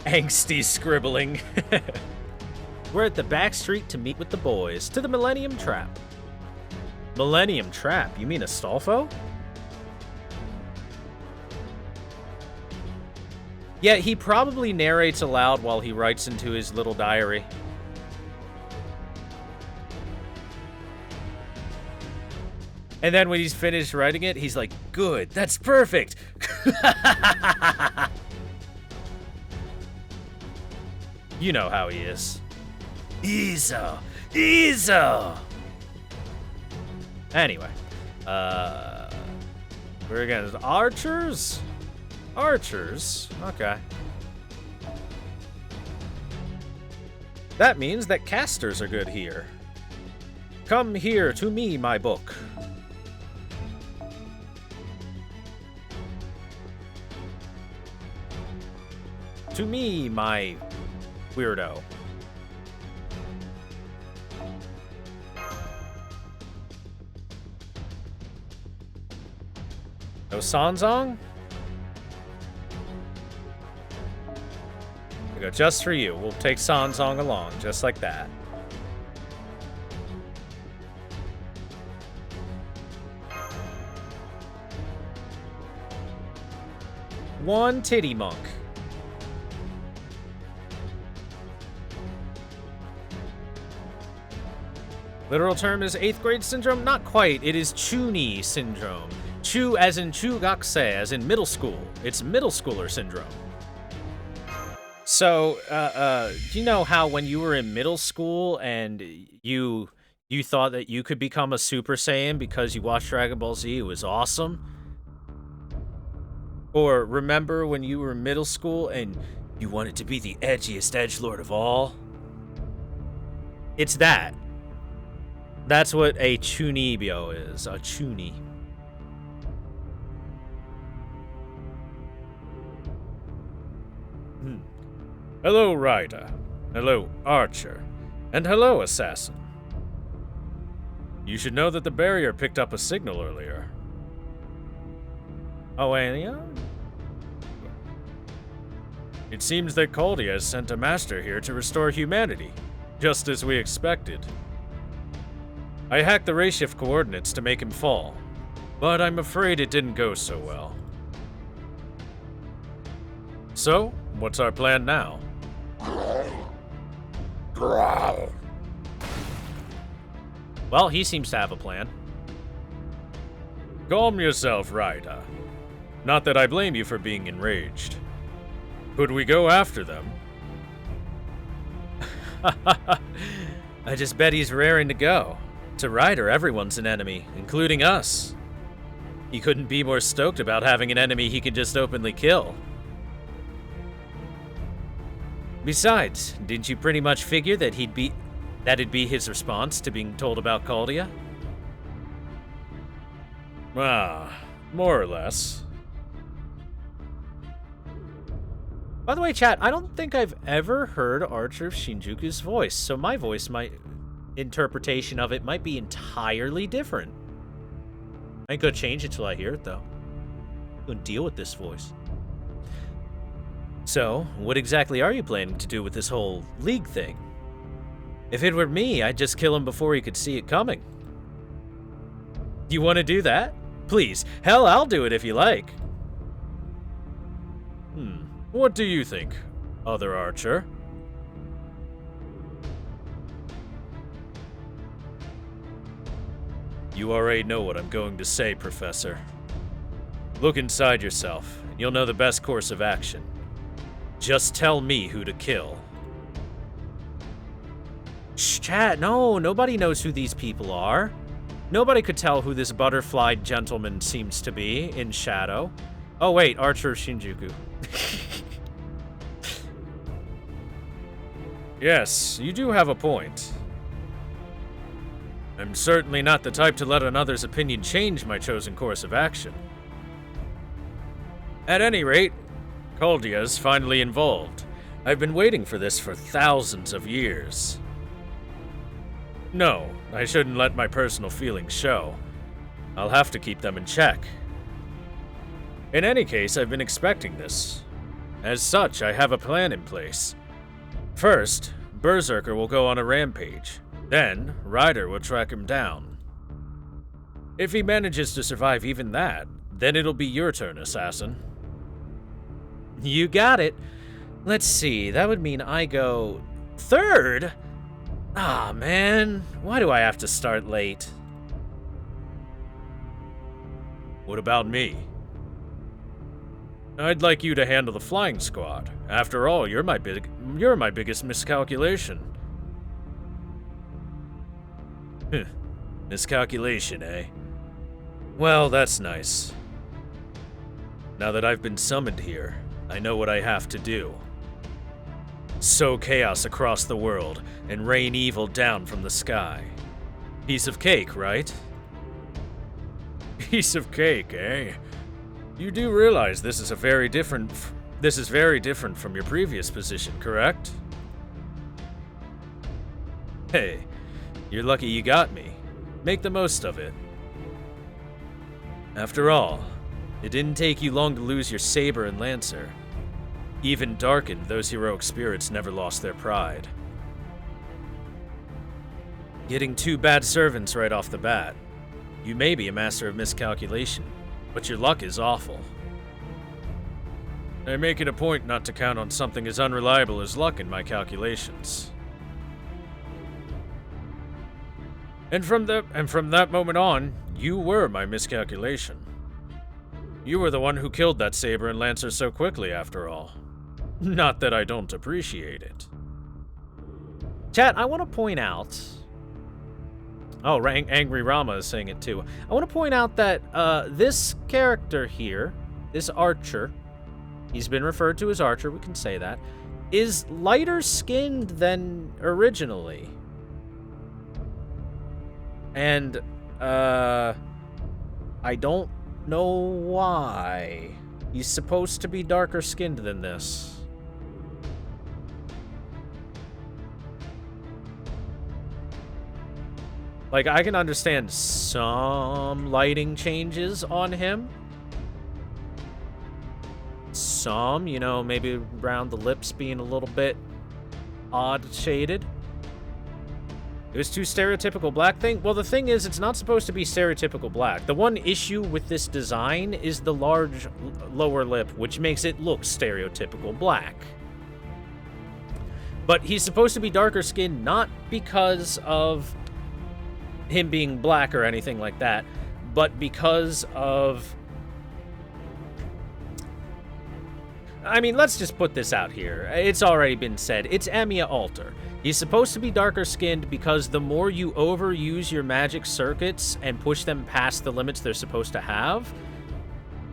Angsty scribbling. We're at the back street to meet with the boys, to the Millennium Trap. Millennium Trap? You mean Astolfo? Yeah, he probably narrates aloud while he writes into his little diary. And then when he's finished writing it, he's like, good, that's perfect. You know how he is. Easy. Anyway, we're against archers? Archers? Okay. That means that casters are good here. Come here to me, my book. To me, my weirdo. No Sanzong? We go just for you. We'll take Sanzong along, just like that. One titty monk. Literal term is 8th grade syndrome? Not quite. It is Chuni syndrome. Chu as in Chugakse, as in middle school. It's middle schooler syndrome. So, you know how when you were in middle school and you thought that you could become a Super Saiyan because you watched Dragon Ball Z, it was awesome? Or remember when you were in middle school and you wanted to be the edgiest edgelord of all? It's that. That's what a Chunibyo is, a Chuni. Hello, Rider. Hello, Archer. And hello, Assassin. You should know that the barrier picked up a signal earlier. Oh, and yeah? It seems that Caldia has sent a master here to restore humanity, just as we expected. I hacked the ray shift coordinates to make him fall, but I'm afraid it didn't go so well. So, what's our plan now? Well, he seems to have a plan. Calm yourself, Raida. Not that I blame you for being enraged. Could we go after them? I just bet he's raring to go. To Ryder, everyone's an enemy, including us. He couldn't be more stoked about having an enemy he could just openly kill. Besides, didn't you pretty much figure that that'd be his response to being told about Caldia? Ah, more or less. By the way, chat, I don't think I've ever heard Archer of Shinjuku's voice, so my interpretation of it might be entirely different. I ain't gonna change it till I hear it, though. I'm gonna deal with this voice. So, what exactly are you planning to do with this whole League thing? If it were me, I'd just kill him before he could see it coming. You want to do that? Please. Hell, I'll do it if you like. What do you think, other Archer? You already know what I'm going to say, Professor. Look inside yourself, and you'll know the best course of action. Just tell me who to kill. Shh, chat, no, nobody knows who these people are. Nobody could tell who this butterfly gentleman seems to be in shadow. Oh wait, Archer of Shinjuku. Yes, you do have a point. I'm certainly not the type to let another's opinion change my chosen course of action. At any rate, Caldia's finally involved. I've been waiting for this for thousands of years. No, I shouldn't let my personal feelings show. I'll have to keep them in check. In any case, I've been expecting this. As such, I have a plan in place. First, Berserker will go on a rampage. Then, Ryder will track him down. If he manages to survive even that, then it'll be your turn, Assassin. You got it. Let's see, that would mean I go third? Ah, man, why do I have to start late? What about me? I'd like you to handle the flying squad. After all, you're my biggest miscalculation. Miscalculation, eh? Well, that's nice. Now that I've been summoned here, I know what I have to do. Sow chaos across the world and rain evil down from the sky. Piece of cake, right? Piece of cake, eh? You do realize this is very different from your previous position, correct? Hey, you're lucky you got me. Make the most of it. After all, it didn't take you long to lose your saber and lancer. Even darkened, those heroic spirits never lost their pride. Getting two bad servants right off the bat. You may be a master of miscalculation, but your luck is awful. I make it a point not to count on something as unreliable as luck in my calculations. And from that moment on, you were my miscalculation. You were the one who killed that saber and lancer so quickly, after all. Not that I don't appreciate it. Chat, I want to point out... Oh, Angry Rama is saying it too. I want to point out that this character here, this archer, he's been referred to as Archer, we can say that, is lighter skinned than originally. And, I don't know why. He's supposed to be darker skinned than this. Like, I can understand some lighting changes on him. Some, you know, maybe around the lips being a little bit odd shaded. It was too stereotypical black thing? Well, the thing is, it's not supposed to be stereotypical black. The one issue with this design is the large lower lip, which makes it look stereotypical black. But he's supposed to be darker skinned not because of him being black or anything like that, but because of... I mean, let's just put this out here. It's already been said. It's Emiya Alter. He's supposed to be darker skinned because the more you overuse your magic circuits and push them past the limits they're supposed to have,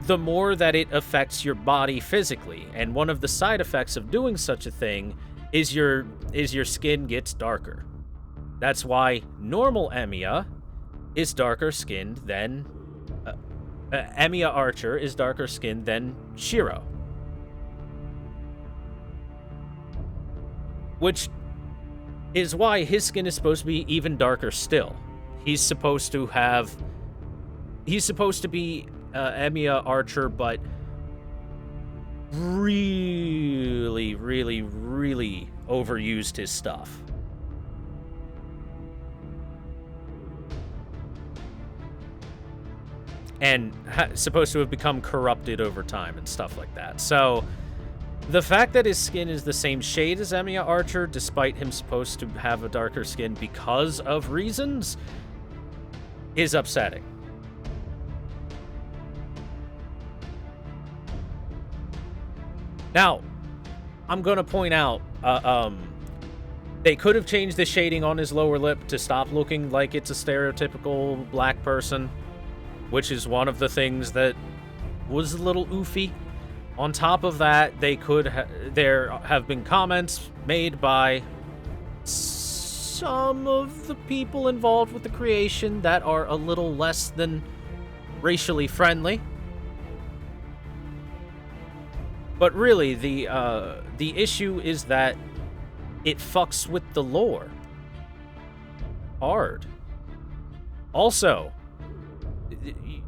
the more that it affects your body physically. And one of the side effects of doing such a thing is your skin gets darker. That's why normal Emiya is darker skinned than... Emiya Archer is darker skinned than Shiro. Which is why his skin is supposed to be even darker still. He's supposed to be Emiya Archer, but really, really, really overused his stuff. And supposed to have become corrupted over time and stuff like that. So the fact that his skin is the same shade as Emiya Archer, despite him supposed to have a darker skin because of reasons, is upsetting. Now, I'm going to point out, they could have changed the shading on his lower lip to stop looking like it's a stereotypical black person, which is one of the things that was a little oofy. On top of that, there have been comments made by some of the people involved with the creation that are a little less than racially friendly. But really, the issue is that it fucks with the lore hard. Also, you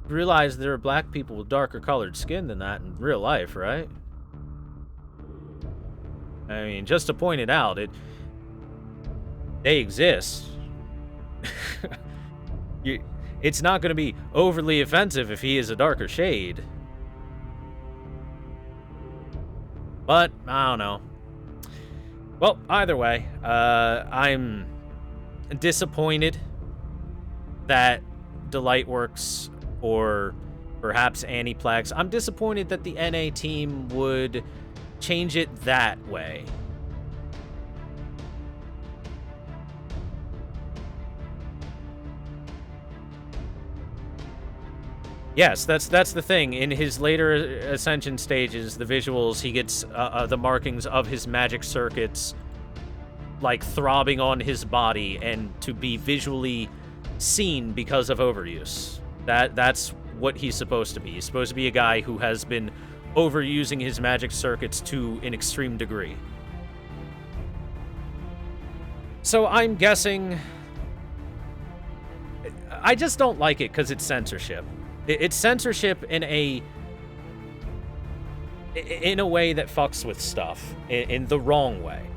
realize there are black people with darker colored skin than that in real life, right? I mean, just to point it out, they exist. It's not going to be overly offensive if he is a darker shade. But, I don't know. Well, either way, I'm disappointed that Delightworks, or perhaps Aniplex, I'm disappointed that the NA team would change it that way. Yes, that's the thing. In his later Ascension stages, the visuals, he gets the markings of his magic circuits, like, throbbing on his body, and to be visually seen because of overuse. That's what he's supposed to be. He's supposed to be a guy who has been overusing his magic circuits to an extreme degree. So I'm guessing... I just don't like it because it's censorship. It's censorship in a way that fucks with stuff, in the wrong way.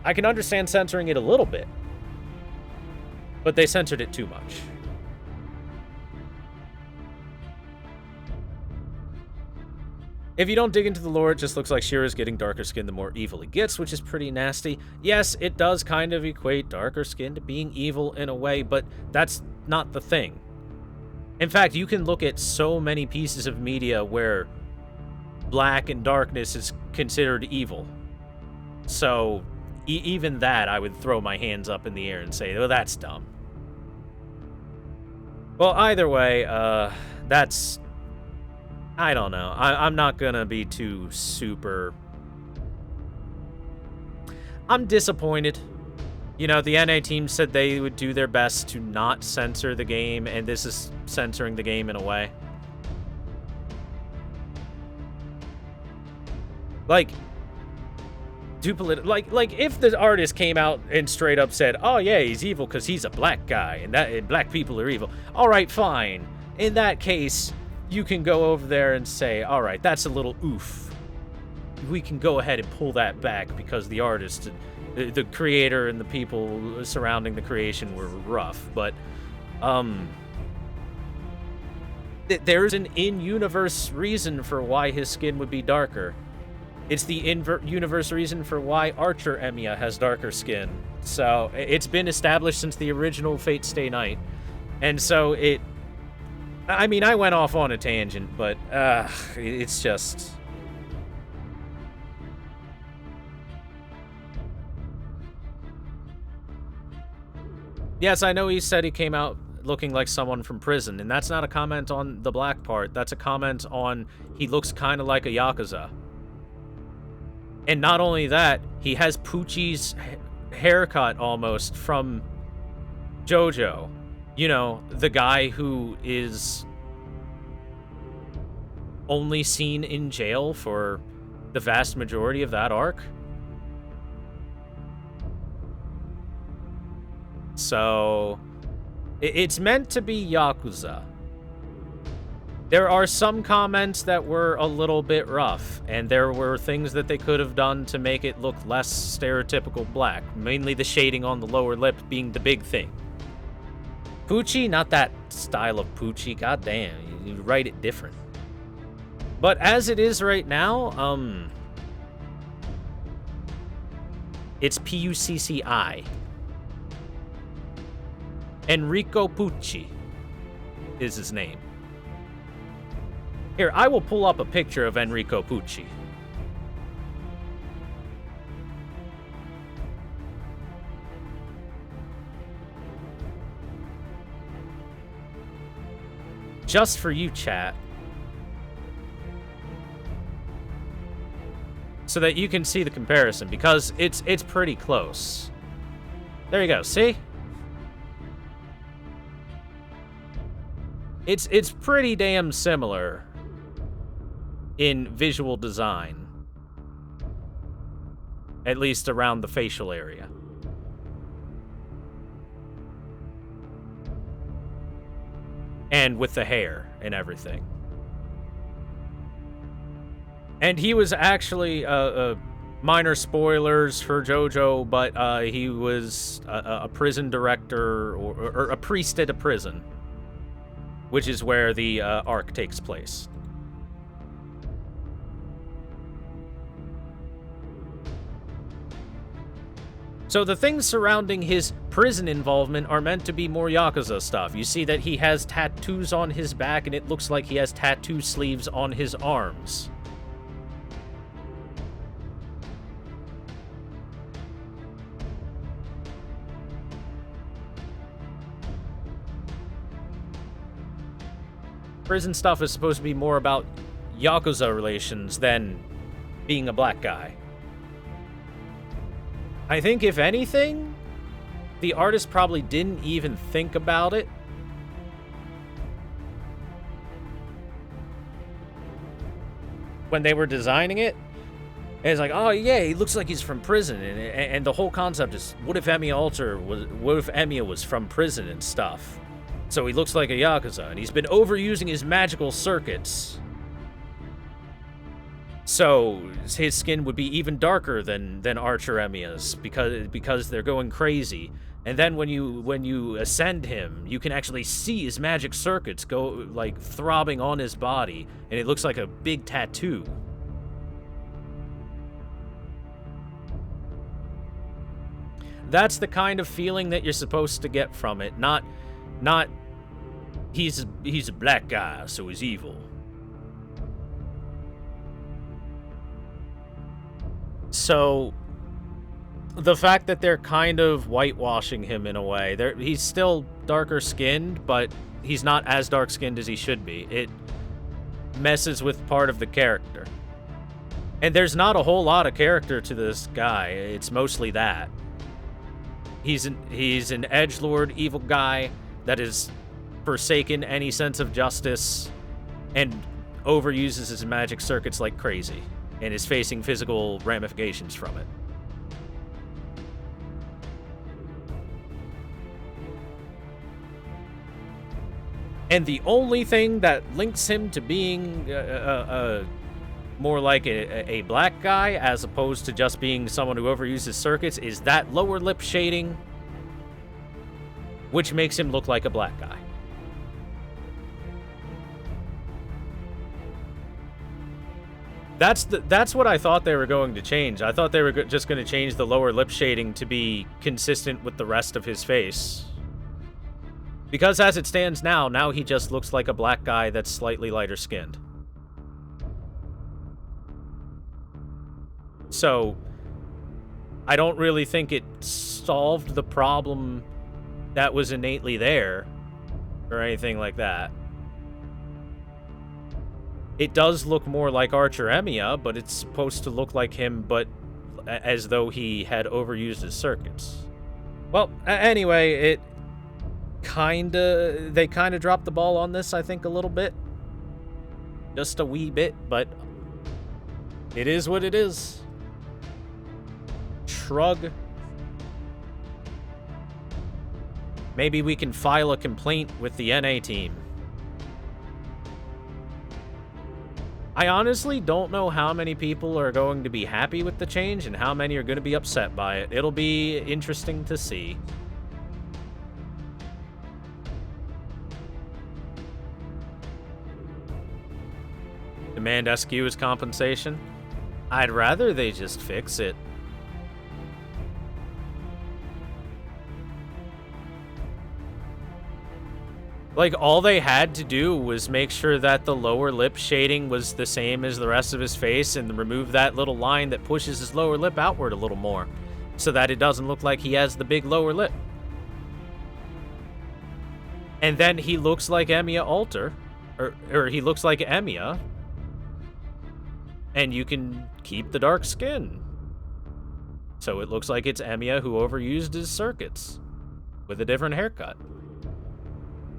I can understand censoring it a little bit, but they censored it too much. If you don't dig into the lore, it just looks like Shira's getting darker skin the more evil he gets, which is pretty nasty. Yes, it does kind of equate darker skin to being evil in a way, but that's not the thing. In fact, you can look at so many pieces of media where black and darkness is considered evil. So, even that, I would throw my hands up in the air and say, well, that's dumb. Well, either way, that's... I don't know. I'm not gonna be too super... I'm disappointed. You know, the NA team said they would do their best to not censor the game, and this is censoring the game in a way. Like, like if the artist came out and straight up said, "Oh yeah, he's evil because he's a black guy, and black people are evil." All right, fine. In that case, you can go over there and say, "All right, that's a little oof." We can go ahead and pull that back because the artist, the creator, and the people surrounding the creation were rough. But there's an in-universe reason for why his skin would be darker. It's the in-universe reason for why Archer Emiya has darker skin. So it's been established since the original Fate Stay Night. And so it... I mean, I went off on a tangent, but it's just... Yes, I know he said he came out looking like someone from prison, and that's not a comment on the black part. That's a comment on he looks kind of like a Yakuza. And not only that, he has Poochie's haircut almost from JoJo. You know, the guy who is only seen in jail for the vast majority of that arc. So, it's meant to be Yakuza. There are some comments that were a little bit rough, and there were things that they could have done to make it look less stereotypical black, mainly the shading on the lower lip being the big thing. Poochie, not that style of Poochie, goddamn, you write it different. But as it is right now, it's Pucci. Enrico Pucci is his name. Here, I will pull up a picture of Enrico Pucci. Just for you, chat. So that you can see the comparison, because it's pretty close. There you go, see? It's pretty damn similar in visual design. At least around the facial area. And with the hair and everything. And he was actually minor spoilers for JoJo, but he was a prison director or a priest at a prison, which is where the arc takes place. So the things surrounding his prison involvement are meant to be more Yakuza stuff. You see that he has tattoos on his back, and it looks like he has tattoo sleeves on his arms. Prison stuff is supposed to be more about Yakuza relations than being a black guy. I think, if anything, the artist probably didn't even think about it. When they were designing it, and it's like, oh yeah, he looks like he's from prison, and the whole concept is, what if Emiya was from prison and stuff? So he looks like a Yakuza, and he's been overusing his magical circuits. So his skin would be even darker than Archer Emiya's because they're going crazy. And then when you ascend him, you can actually see his magic circuits go like throbbing on his body, and it looks like a big tattoo. That's the kind of feeling that you're supposed to get from it, not he's a black guy, so he's evil. So, the fact that they're kind of whitewashing him in a way, he's still darker skinned, but he's not as dark skinned as he should be. It messes with part of the character. And there's not a whole lot of character to this guy. It's mostly that. He's an edgelord evil guy that has forsaken any sense of justice and overuses his magic circuits like crazy, and is facing physical ramifications from it. And the only thing that links him to being more like a black guy, as opposed to just being someone who overuses circuits, is that lower lip shading, which makes him look like a black guy. That's what I thought they were going to change. I thought they were just going to change the lower lip shading to be consistent with the rest of his face. Because as it stands now he just looks like a black guy that's slightly lighter skinned. So, I don't really think it solved the problem that was innately there, or anything like that. It does look more like Archer Emiya, but it's supposed to look like him, but as though he had overused his circuits. Well, anyway, they kinda dropped the ball on this, I think, a little bit. Just a wee bit, but it is what it is. Shrug. Maybe we can file a complaint with the NA team. I honestly don't know how many people are going to be happy with the change and how many are going to be upset by it. It'll be interesting to see. Demand SQ as compensation? I'd rather they just fix it. Like, all they had to do was make sure that the lower lip shading was the same as the rest of his face and remove that little line that pushes his lower lip outward a little more, so that it doesn't look like he has the big lower lip. And then he looks like Emiya Alter, or he looks like Emiya, and you can keep the dark skin. So it looks like it's Emiya who overused his circuits with a different haircut.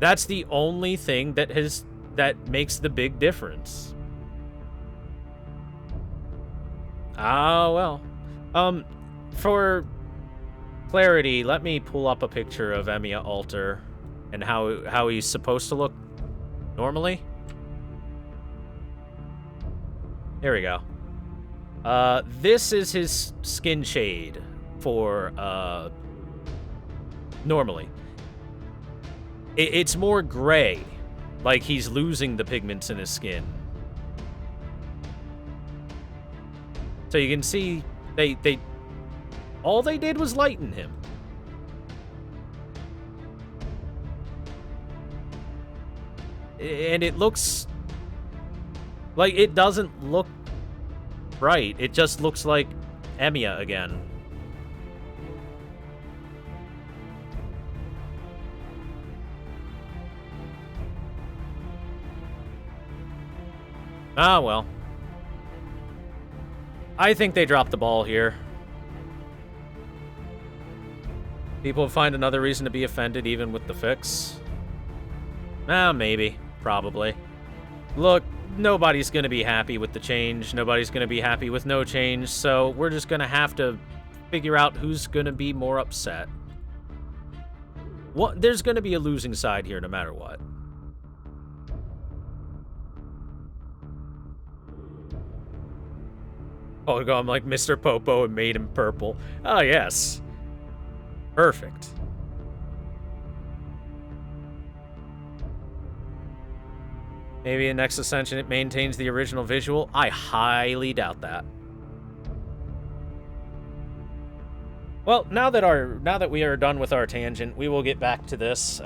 That's the only thing that makes the big difference. Ah, well. For clarity, let me pull up a picture of Emiya Alter and how he's supposed to look normally. Here we go. This is his skin shade for, normally. It's more gray, like he's losing the pigments in his skin. So you can see all they did was lighten him. And it looks like it doesn't look right. It just looks like Emiya again. Ah, well. I think they dropped the ball here. People find another reason to be offended even with the fix. Maybe. Probably. Look, nobody's going to be happy with the change. Nobody's going to be happy with no change, so we're just going to have to figure out who's going to be more upset. There's going to be a losing side here no matter what. Oh, I'm like Mr. Popo and made him purple. Oh, yes. Perfect. Maybe in next Ascension it maintains the original visual. I highly doubt that. Well, now that we are done with our tangent, we will get back to this.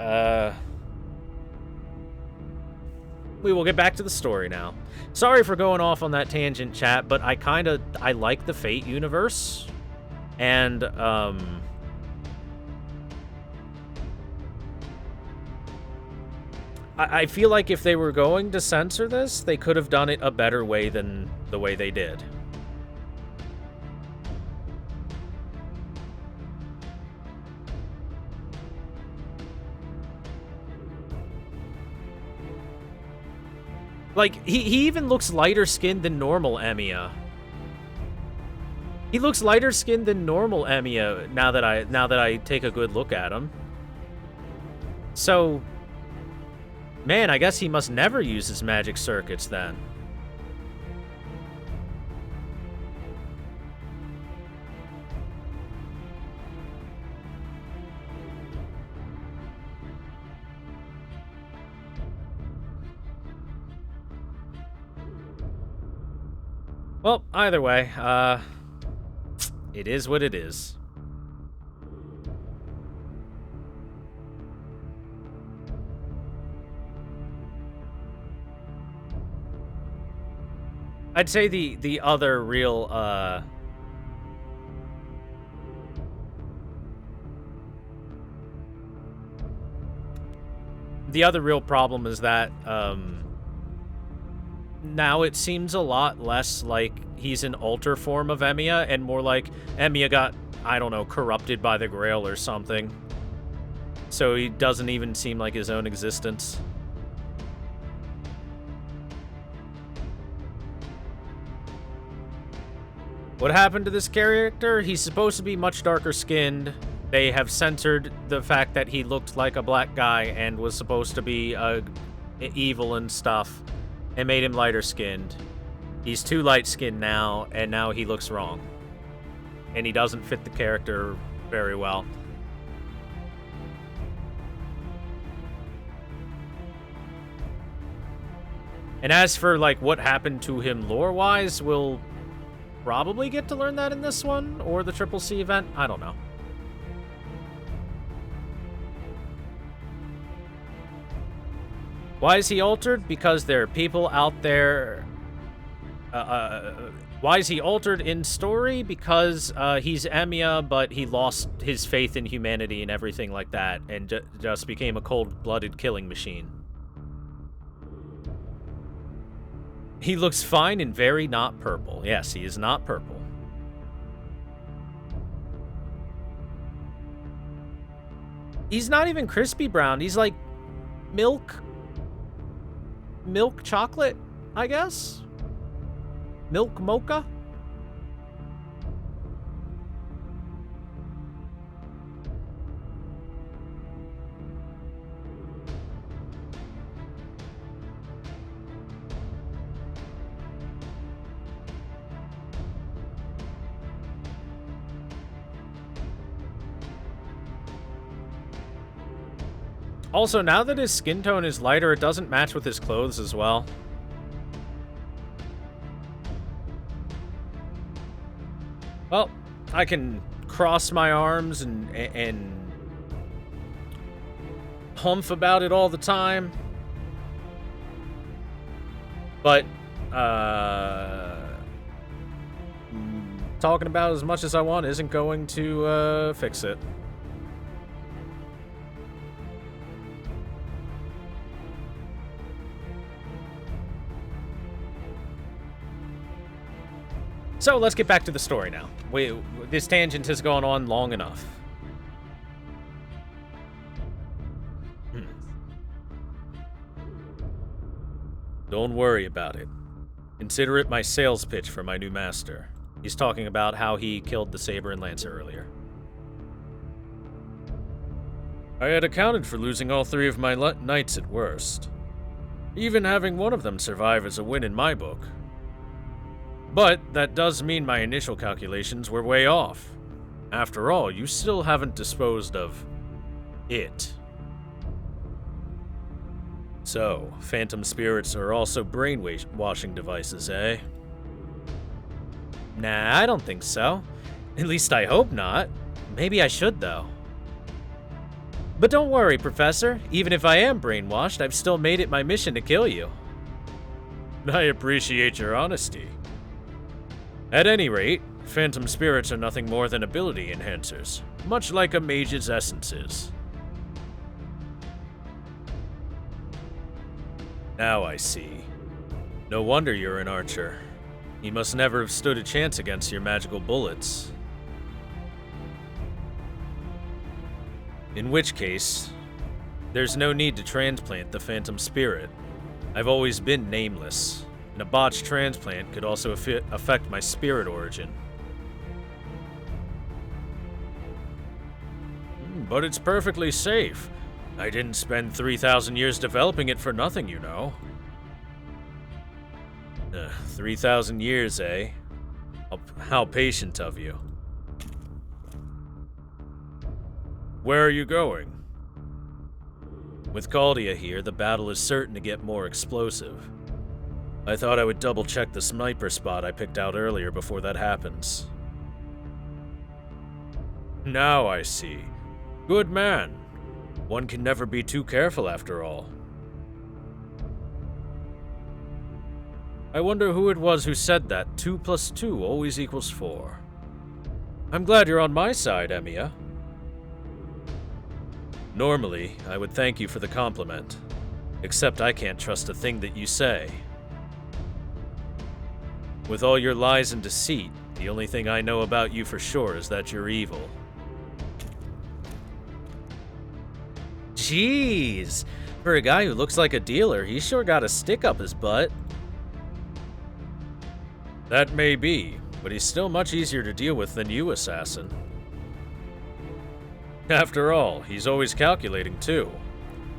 We will get back to the story now. Sorry for going off on that tangent, chat, but I like the Fate universe. And, I feel like if they were going to censor this, they could have done it a better way than the way they did. Like, he even looks lighter skinned than normal Emiya. He looks lighter skinned than normal Emiya now that I take a good look at him. So, man, I guess he must never use his magic circuits then. Well, either way, it is what it is. I'd say the other real, the other real problem is that, now it seems a lot less like he's an alter form of Emiya and more like Emiya got, I don't know, corrupted by the Grail or something. So he doesn't even seem like his own existence. What happened to this character? He's supposed to be much darker skinned. They have censored the fact that he looked like a black guy and was supposed to be evil and stuff, and made him lighter skinned. He's too light skinned now, and now he looks wrong. And he doesn't fit the character very well. And as for, like, what happened to him lore-wise, we'll probably get to learn that in this one, or the Triple C event. I don't know. Why is he altered? Because there are people out there... why is he altered in story? Because he's Emiya, but he lost his faith in humanity and everything like that, and just became a cold-blooded killing machine. He looks fine and very not purple. Yes, he is not purple. He's not even crispy brown. He's like milk chocolate, I guess? Milk mocha? Also, now that his skin tone is lighter, it doesn't match with his clothes as well. Well, I can cross my arms and humph about it all the time. But, talking about as much as I want isn't going to, fix it. So, let's get back to the story now. This tangent has gone on long enough. Don't worry about it. Consider it my sales pitch for my new master. He's talking about how he killed the Saber and Lancer earlier. I had accounted for losing all 3 of my knights at worst. Even having one of them survive is a win in my book. But that does mean my initial calculations were way off. After all, you still haven't disposed of it. So, phantom spirits are also brainwashing devices, eh? Nah, I don't think so. At least I hope not. Maybe I should, though. But don't worry, Professor. Even if I am brainwashed, I've still made it my mission to kill you. I appreciate your honesty. At any rate, phantom spirits are nothing more than ability enhancers, much like a mage's essence is. Now I see. No wonder you're an archer. He must never have stood a chance against your magical bullets. In which case, there's no need to transplant the phantom spirit. I've always been nameless, and a botched transplant could also affect my spirit origin. But it's perfectly safe. I didn't spend 3,000 years developing it for nothing, you know. 3,000 years, eh? How patient of you. Where are you going? With Caldia here, the battle is certain to get more explosive. I thought I would double-check the sniper spot I picked out earlier before that happens. Now I see. Good man. One can never be too careful after all. I wonder who it was who said that 2 + 2 always equals 4. I'm glad you're on my side, Emiya. Normally, I would thank you for the compliment, except I can't trust a thing that you say. With all your lies and deceit, the only thing I know about you for sure is that you're evil. Jeez, for a guy who looks like a dealer, he sure got a stick up his butt. That may be, but he's still much easier to deal with than you, assassin. After all, he's always calculating too,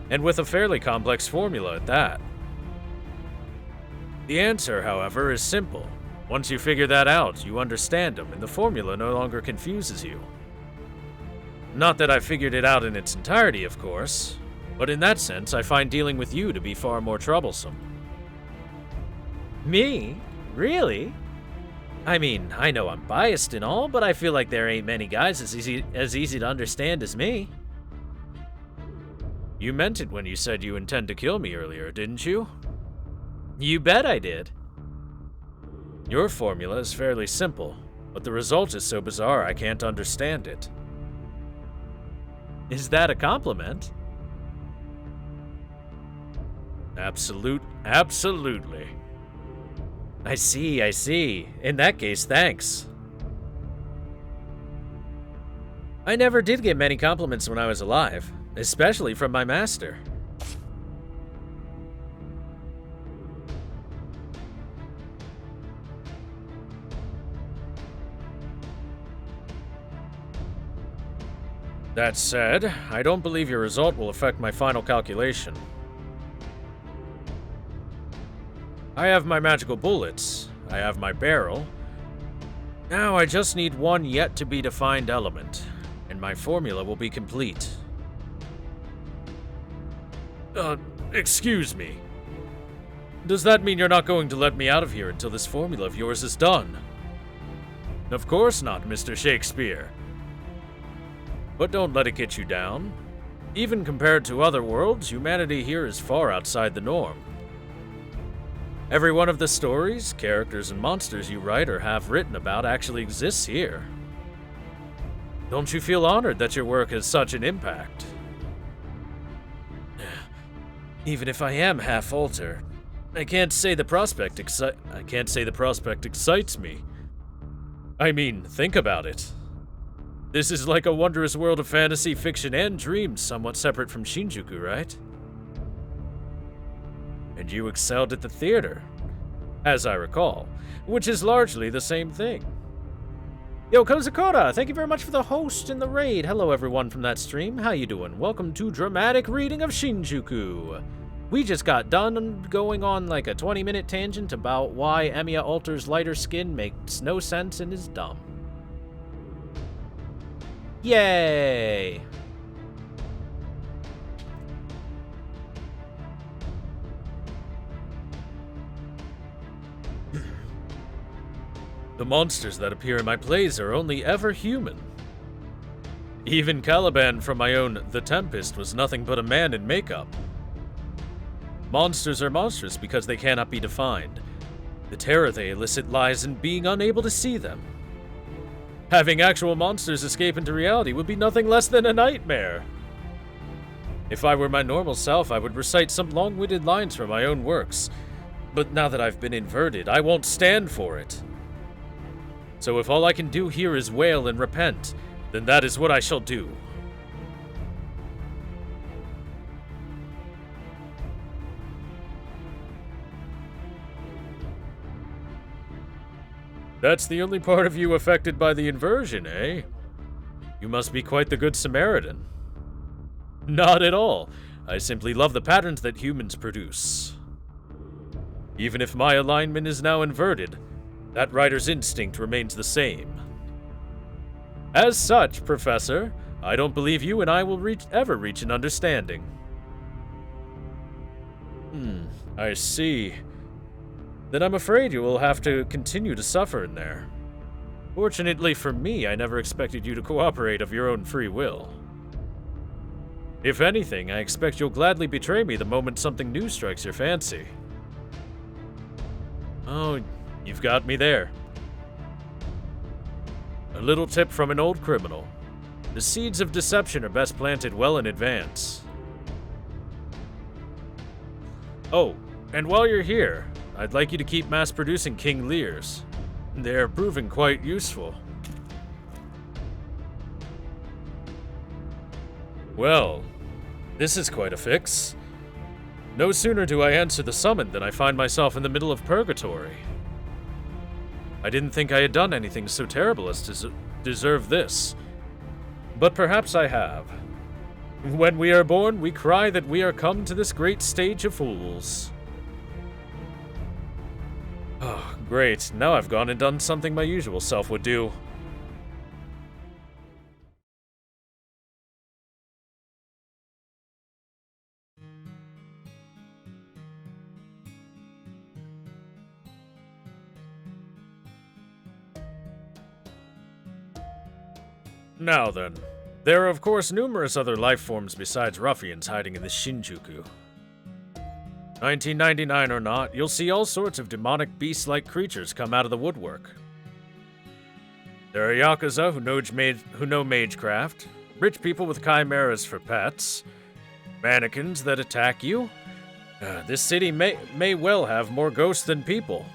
and with a fairly complex formula at that. The answer, however, is simple. Once you figure that out, you understand him, and the formula no longer confuses you. Not that I figured it out in its entirety, of course, but in that sense, I find dealing with you to be far more troublesome. Me? Really? I mean, I know I'm biased and all, but I feel like there ain't many guys as easy to understand as me. You meant it when you said you intend to kill me earlier, didn't you? You bet I did. Your formula is fairly simple, but the result is so bizarre I can't understand it. Is that a compliment? Absolutely. I see. In that case, thanks. I never did get many compliments when I was alive, especially from my master. That said, I don't believe your result will affect my final calculation. I have my magical bullets, I have my barrel. Now I just need one yet-to-be-defined element, and my formula will be complete. Excuse me. Does that mean you're not going to let me out of here until this formula of yours is done? Of course not, Mr. Shakespeare. But don't let it get you down. Even compared to other worlds, humanity here is far outside the norm. Every one of the stories, characters, and monsters you write or have written about actually exists here. Don't you feel honored that your work has such an impact? Even if I am half altered, I can't say the prospect excites me. I mean, think about it. This is like a wondrous world of fantasy, fiction, and dreams, somewhat separate from Shinjuku, right? And you excelled at the theater, as I recall, which is largely the same thing. Yo, Kozakota, thank you very much for the host in the raid. Hello, everyone from that stream. How you doing? Welcome to Dramatic Reading of Shinjuku. We just got done going on like a 20-minute tangent about why Emiya Alter's lighter skin makes no sense and is dumb. Yay! The monsters that appear in my plays are only ever human. Even Caliban from my own The Tempest was nothing but a man in makeup. Monsters are monstrous because they cannot be defined. The terror they elicit lies in being unable to see them. Having actual monsters escape into reality would be nothing less than a nightmare. If I were my normal self, I would recite some long-winded lines from my own works. But now that I've been inverted, I won't stand for it. So if all I can do here is wail and repent, then that is what I shall do. That's the only part of you affected by the inversion, eh? You must be quite the good Samaritan. Not at all. I simply love the patterns that humans produce. Even if my alignment is now inverted, that writer's instinct remains the same. As such, Professor, I don't believe you and I will ever reach an understanding. I see. Then I'm afraid you will have to continue to suffer in there. Fortunately for me, I never expected you to cooperate of your own free will. If anything, I expect you'll gladly betray me the moment something new strikes your fancy. Oh, you've got me there. A little tip from an old criminal. The seeds of deception are best planted well in advance. Oh, and while you're here, I'd like you to keep mass-producing King Lears. They're proving quite useful. Well, this is quite a fix. No sooner do I answer the summon than I find myself in the middle of purgatory. I didn't think I had done anything so terrible as to deserve this. But perhaps I have. When we are born, we cry that we are come to this great stage of fools. Oh, great. Now I've gone and done something my usual self would do. Now then, there are of course numerous other life forms besides ruffians hiding in the Shinjuku. 1999 or not, you'll see all sorts of demonic beast-like creatures come out of the woodwork. There are Yakuza who know magecraft, rich people with chimeras for pets, mannequins that attack you. This city may well have more ghosts than people.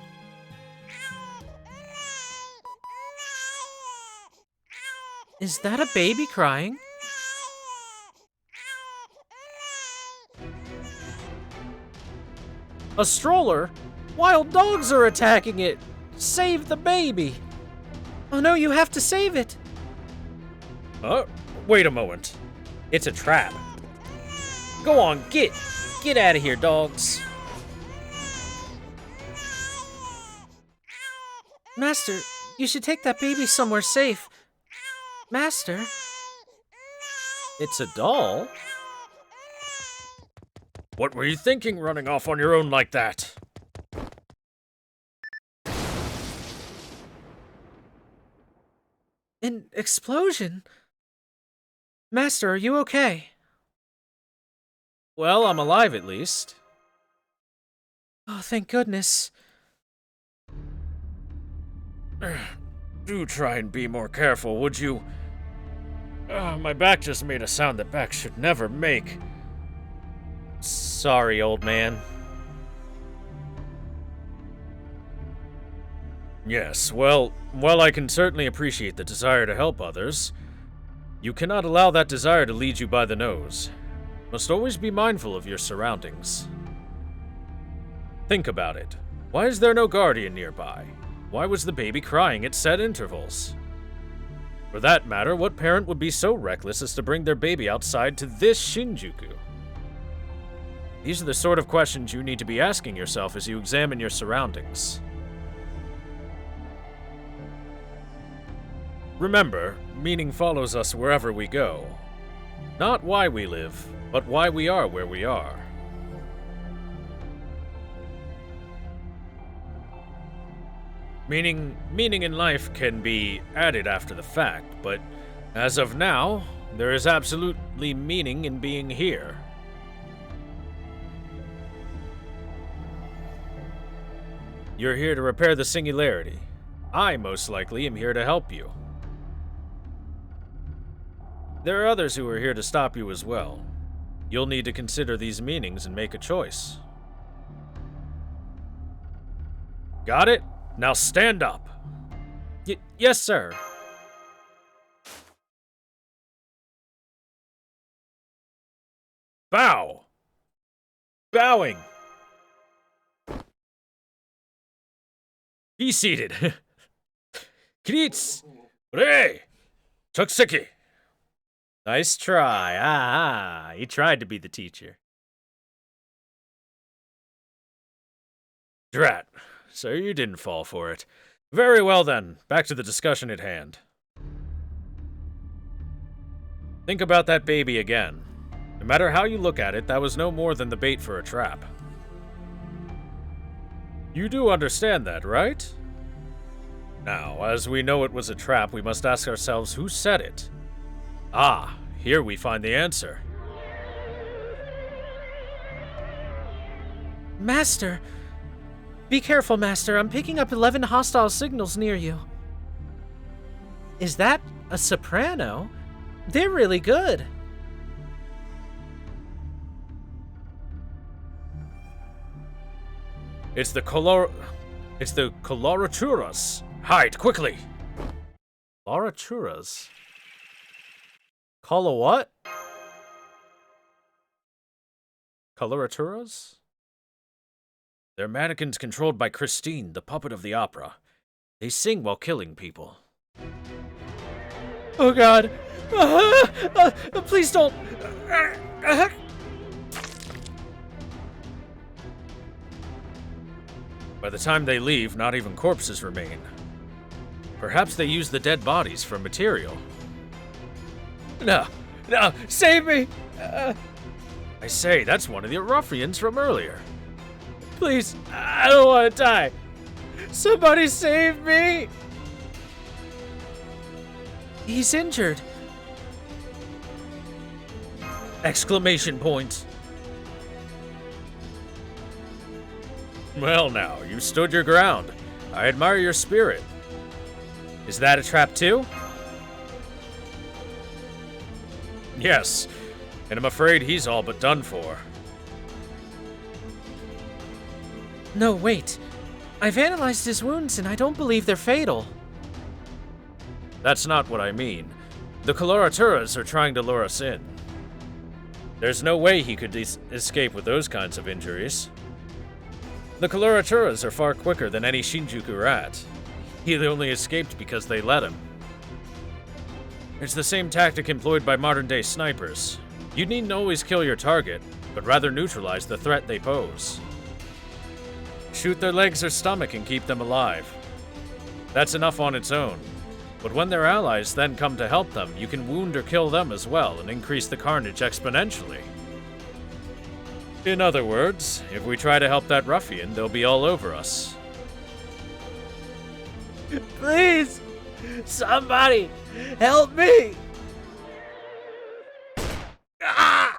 Is that a baby crying? A stroller? Wild dogs are attacking it! Save the baby! Oh no, you have to save it! Wait a moment. It's a trap. Go on, get out of here, dogs. Master, you should take that baby somewhere safe. Master? It's a doll? What were you thinking running off on your own like that? An explosion? Master, are you okay? Well, I'm alive at least. Oh, thank goodness. Do try and be more careful, would you? My back just made a sound that back should never make. Sorry, old man. Yes, well, while I can certainly appreciate the desire to help others, you cannot allow that desire to lead you by the nose. Must always be mindful of your surroundings. Think about it. Why is there no guardian nearby? Why was the baby crying at set intervals? For that matter, what parent would be so reckless as to bring their baby outside to this Shinjuku? These are the sort of questions you need to be asking yourself as you examine your surroundings. Remember, meaning follows us wherever we go. Not why we live, but why we are where we are. Meaning in life can be added after the fact, but as of now, there is absolutely meaning in being here. You're here to repair the singularity. I, most likely, am here to help you. There are others who are here to stop you as well. You'll need to consider these meanings and make a choice. Got it? Now stand up. Yes, sir. Bow. Bowing. Be seated. Kritz. Re. Chukseki. Nice try. He tried to be the teacher. Drat. So you didn't fall for it. Very well then, back to the discussion at hand. Think about that baby again. No matter how you look at it, that was no more than the bait for a trap. You do understand that, right? Now, as we know it was a trap, we must ask ourselves who set it. Ah, here we find the answer. Master! Be careful, Master. I'm picking up 11 hostile signals near you. Is that a soprano? They're really good. It's the coloraturas. Hide, quickly! Coloraturas? Call a what? Coloraturas? They're mannequins controlled by Christine, the puppet of the opera. They sing while killing people. Oh god! Please don't! By the time they leave, not even corpses remain. Perhaps they use the dead bodies for material. No, save me! I say, that's one of the ruffians from earlier. Please, I don't want to die. Somebody save me! He's injured. Exclamation point. Well now, you stood your ground. I admire your spirit. Is that a trap too? Yes, and I'm afraid he's all but done for. No, wait. I've analyzed his wounds and I don't believe they're fatal. That's not what I mean. The coloraturas are trying to lure us in. There's no way he could escape with those kinds of injuries. The coloraturas are far quicker than any Shinjuku rat. He only escaped because they let him. It's the same tactic employed by modern-day snipers. You needn't always kill your target, but rather neutralize the threat they pose. Shoot their legs or stomach and keep them alive. That's enough on its own. But when their allies then come to help them, you can wound or kill them as well and increase the carnage exponentially. In other words, if we try to help that ruffian, they'll be all over us. Please! Somebody! Help me! Ah!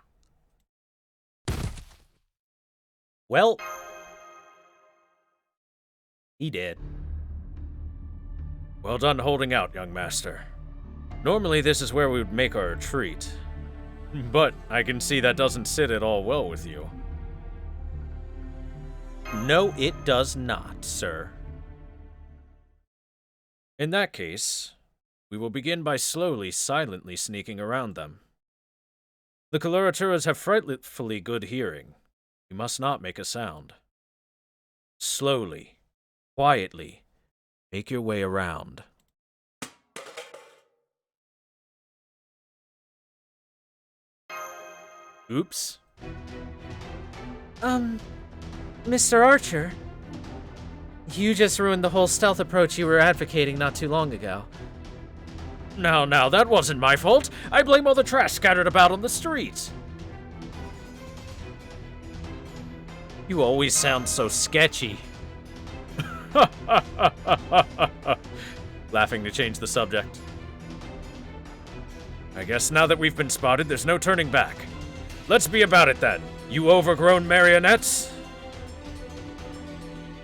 Well, he did. Well done holding out, young master. Normally this is where we would make our retreat. But I can see that doesn't sit at all well with you. No, it does not, sir. In that case, we will begin by slowly, silently sneaking around them. The coloraturas have frightfully good hearing. You must not make a sound. Slowly, quietly, make your way around. Oops. Mr. Archer, you just ruined the whole stealth approach you were advocating not too long ago. Now, that wasn't my fault. I blame all the trash scattered about on the streets. You always sound so sketchy. Laughing to change the subject. I guess now that we've been spotted, there's no turning back. Let's be about it then, you overgrown marionettes.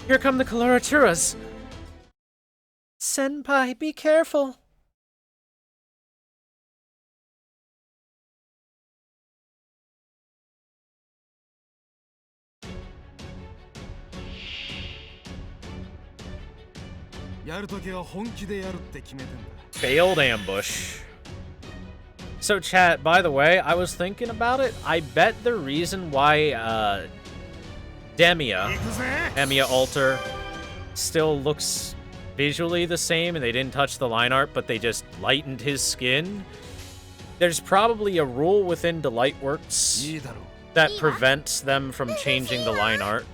Here come the coloraturas. Senpai, be careful. Failed ambush. So chat, by the way, I was thinking about it. I bet the reason why Demia Alter still looks visually the same and they didn't touch the line art, but they just lightened his skin. There's probably a rule within Delightworks that prevents them from changing the line art.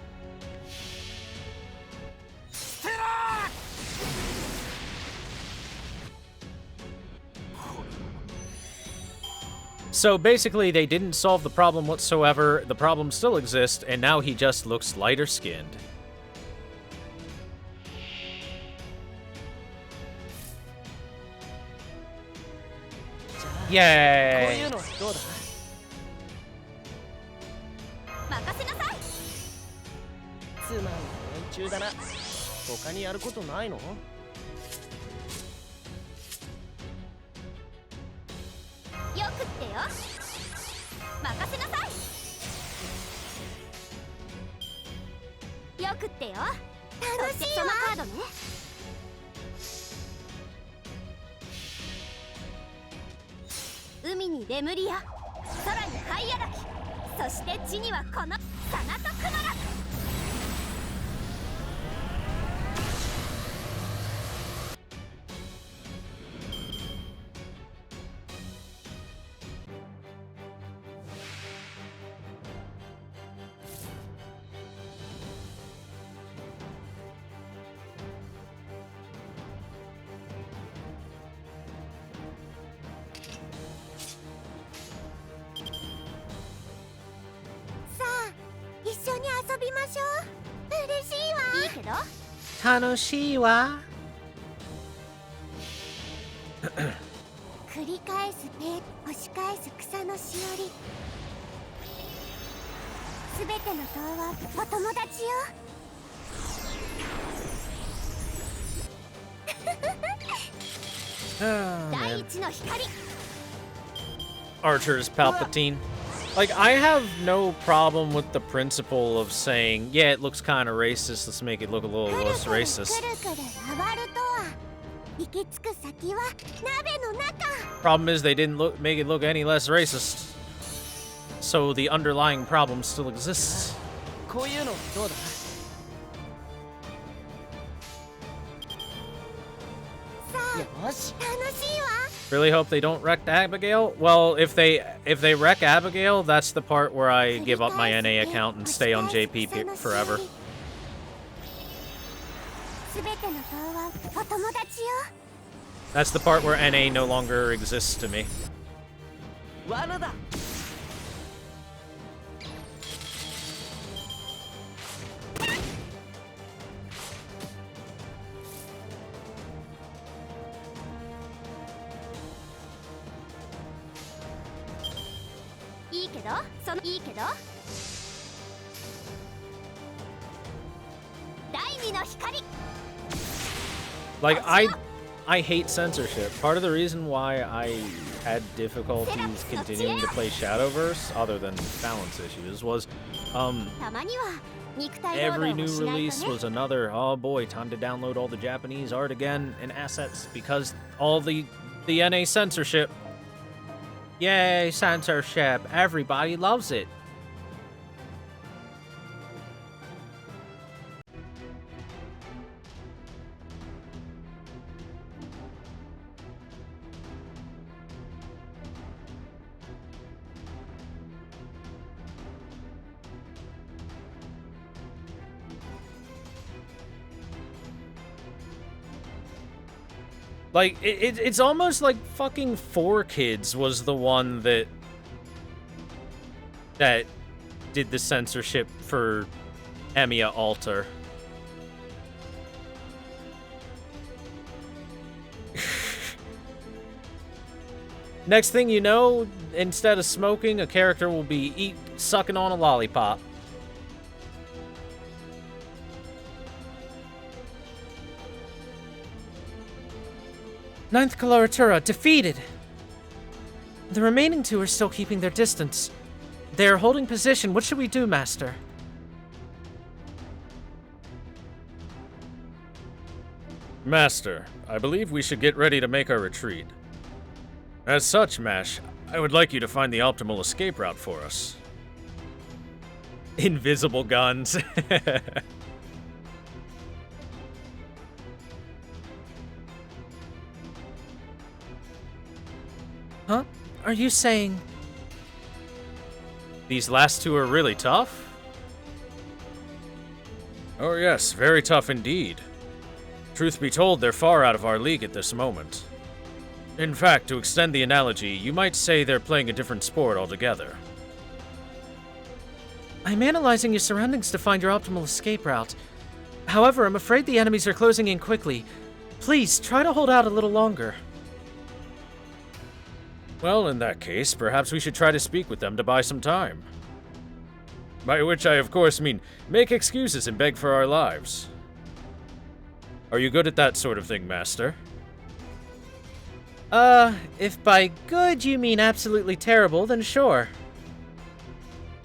So basically, they didn't solve the problem whatsoever. The problem still exists, and now he just looks lighter skinned. Yay! Tanoshiiwa. 繰り返すペー押し返す草のしおりすべての塔はお友達よ 第一の光 Archer's Palpatine. Like, I have no problem with the principle of saying, yeah, it looks kind of racist, let's make it look a little less racist. Problem is, they didn't make it look any less racist. So the underlying problem still exists. Really hope they don't wreck Abigail. Well, if they wreck Abigail, that's the part where I give up my NA account and stay on JP forever. That's the part where NA no longer exists to me. そのいいけど第二の光 Like, I hate censorship. Part of the reason why I had difficulties continuing to play Shadowverse, other than balance issues, was, たまには肉体労 every 働 new もしない release とね was another, oh boy, time to download all the Japanese art again and assets because all the NA censorship. Yay, censorship. Everybody loves it. Like, it's almost like fucking 4Kids was the one that did the censorship for Emiya Alter. Next thing you know, instead of smoking, a character will be sucking on a lollipop. Ninth Coloratura defeated! The remaining two are still keeping their distance. They are holding position. What should we do, Master? Master, I believe we should get ready to make our retreat. As such, Mash, I would like you to find the optimal escape route for us. Invisible guns. Huh? Are you saying... these last two are really tough? Oh yes, very tough indeed. Truth be told, they're far out of our league at this moment. In fact, to extend the analogy, you might say they're playing a different sport altogether. I'm analyzing your surroundings to find your optimal escape route. However, I'm afraid the enemies are closing in quickly. Please, try to hold out a little longer. Well, in that case, perhaps we should try to speak with them to buy some time. By which I, of course, mean make excuses and beg for our lives. Are you good at that sort of thing, Master? If by good you mean absolutely terrible, then sure.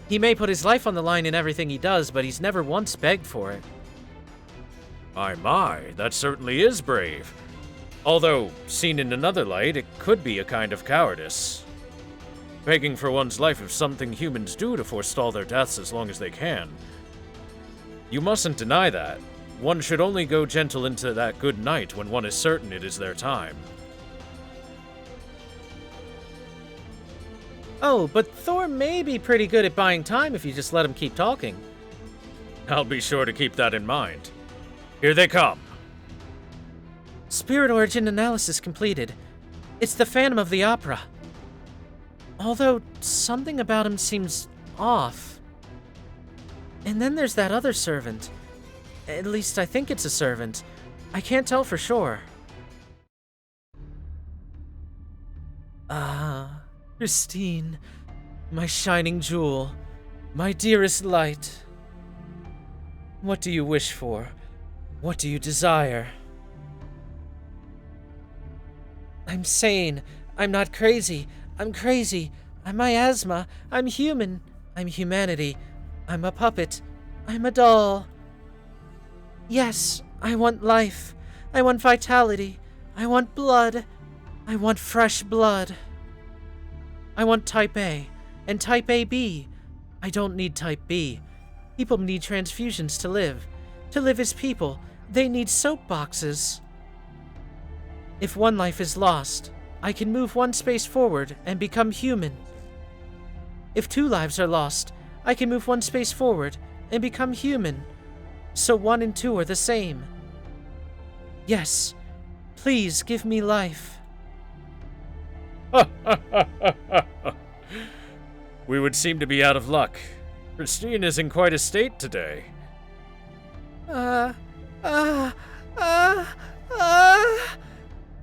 He may put his life on the line in everything he does, but he's never once begged for it. My, that certainly is brave. Although, seen in another light, it could be a kind of cowardice. Begging for one's life is something humans do to forestall their deaths as long as they can. You mustn't deny that. One should only go gentle into that good night when one is certain it is their time. Oh, but Thor may be pretty good at buying time if you just let him keep talking. I'll be sure to keep that in mind. Here they come. Spirit origin analysis completed. It's the Phantom of the Opera. Although, something about him seems off. And then there's that other servant. At least I think it's a servant. I can't tell for sure. Ah, Christine, my shining jewel, my dearest light. What do you wish for? What do you desire? I'm sane. I'm not crazy. I'm crazy. I'm miasma. I'm human. I'm humanity. I'm a puppet. I'm a doll. Yes, I want life. I want vitality. I want blood. I want fresh blood. I want type A and type AB. I don't need type B. People need transfusions to live. To live as people, they need soap boxes. If one life is lost, I can move one space forward and become human. If two lives are lost, I can move one space forward and become human. So 1 and 2 are the same. Yes, please give me life. We would seem to be out of luck. Christine is in quite a state today.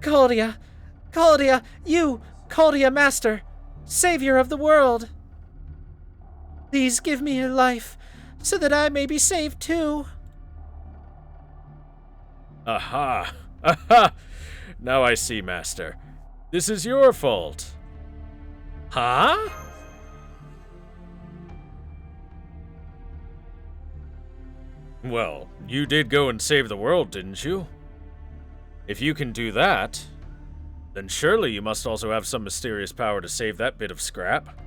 Caldia! Caldia! You! Caldia Master! Savior of the world! Please give me your life, so that I may be saved too. Aha! Aha! Now I see, Master. This is your fault. Huh? Well, you did go and save the world, didn't you? If you can do that, then surely you must also have some mysterious power to save that bit of scrap.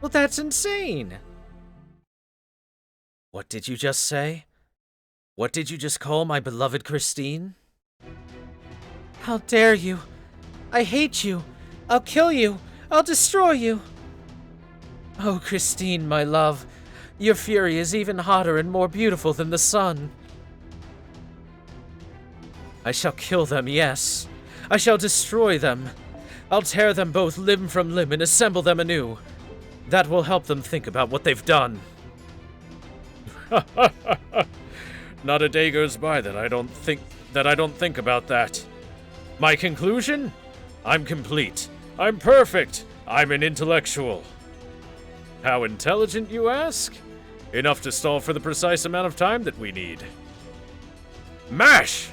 Well, that's insane. What did you just say? What did you just call my beloved Christine? How dare you! I hate you! I'll kill you! I'll destroy you! Oh, Christine, my love, your fury is even hotter and more beautiful than the sun. I shall kill them, yes. I shall destroy them. I'll tear them both limb from limb and assemble them anew. That will help them think about what they've done. Not a day goes by that I don't think about that. My conclusion? I'm complete. I'm perfect. I'm an intellectual. How intelligent, you ask? Enough to stall for the precise amount of time that we need. MASH!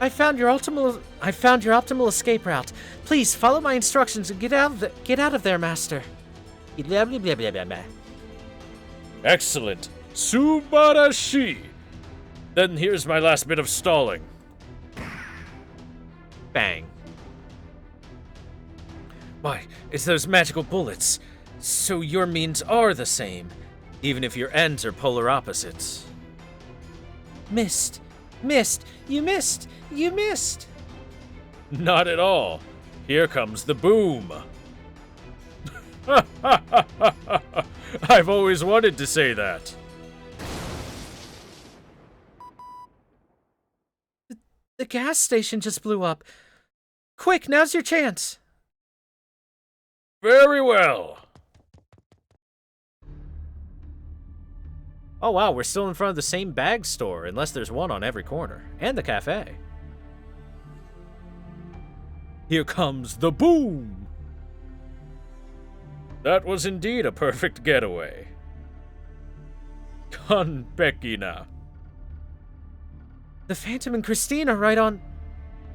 I found your optimal escape route. Please follow my instructions and get out of there, Master. Blah, blah, blah, blah, blah, blah. Excellent. Subarashi! Then here's my last bit of stalling. Bang. Why, it's those magical bullets. So your means are the same, even if your ends are polar opposites. Missed. Missed. You missed. You missed. Not at all. Here comes the boom. I've always wanted to say that. The gas station just blew up. Quick, now's your chance. Very well. Oh wow, we're still in front of the same bag store, unless there's one on every corner. And the cafe. Here comes the boom. That was indeed a perfect getaway. Konpeki-na. The Phantom and Christine are right on...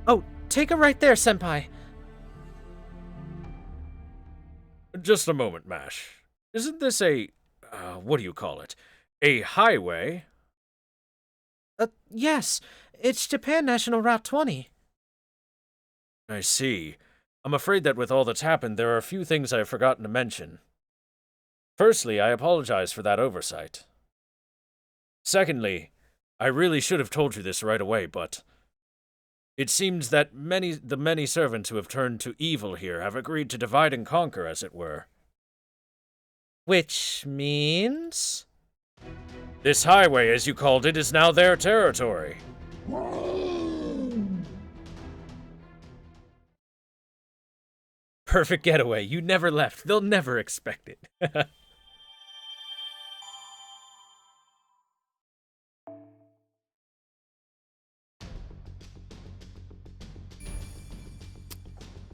Oh, take a right there, Senpai. Just a moment, MASH. Isn't this a... what do you call it? A highway? Yes. It's Japan National Route 20. I see. I'm afraid that with all that's happened, there are a few things I have forgotten to mention. Firstly, I apologize for that oversight. Secondly, I really should have told you this right away, but... It seems that the many servants who have turned to evil here have agreed to divide and conquer, as it were. Which means... This highway, as you called it, is now their territory. Perfect getaway. You never left. They'll never expect it.